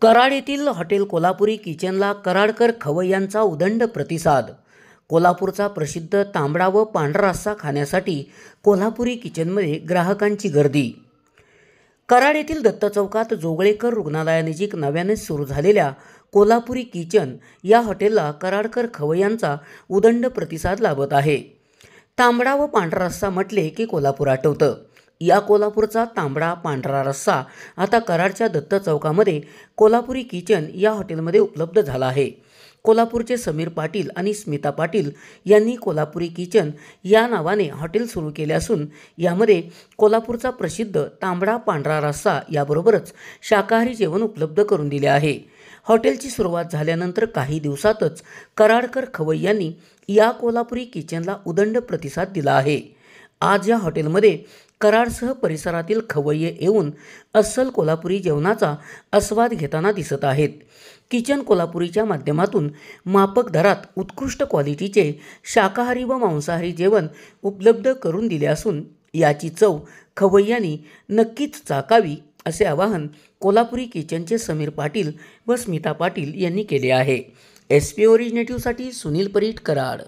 कराड येथील हॉटेल कोल्हापुरी किचनला कराडकर खवय्यांचा उदंड प्रतिसाद। कोल्हापूरचा प्रसिद्ध तांबडा व पांढरा रस्सा खाण्यासाठी कोल्हापुरी किचनमध्ये ग्राहकांची गर्दी। कराड येथील दत्त चौकात जोगळेकर रुग्णालयानजीक नव्याने सुरू झालेल्या कोल्हापुरी किचन या हॉटेलला कराडकर खवय्यांचा उदंड प्रतिसाद लाभत आहे। तांबडा व पांढरा रस्सा म्हटले की कोल्हापूर आठवतं। या कोल्हापूरचा तांबडा पांढरा रस्सा आता कराडच्या दत्त चौकामध्ये कोल्हापुरी किचन या हॉटेलमध्ये उपलब्ध झाला आहे। कोल्हापूरचे समीर पाटील आणि स्मिता पाटील यांनी कोल्हापुरी किचन या नावाने हॉटेल सुरू केले असून यामध्ये कोल्हापूरचा प्रसिद्ध तांबडा पांढरा रस्सा याबरोबरच शाकाहारी जेवण उपलब्ध करून दिले आहे। हॉटेलची सुरुवात झाल्यानंतर काही दिवसातच कराडकर खवय्यांनी या कोल्हापुरी किचनला उदंड प्रतिसाद दिला आहे। आज या हॉटेलमध्ये कराडसह परिसरातील खवय्ये येऊन अस्सल कोल्हापुरी जेवणाचा आस्वाद घेताना दिसत आहेत। किचन कोल्हापुरीच्या माध्यमातून माफक दरात उत्कृष्ट क्वालिटीचे शाकाहारी व मांसाहारी जेवण उपलब्ध करून दिले असून याची चव खवय्यांनी नक्कीच चाकावी असे आवाहन कोल्हापुरी किचनचे समीर पाटील व स्मिता पाटील यांनी केले आहे। SP ओरिजिनेटिव्हसाठी सुनील परीट, कराड।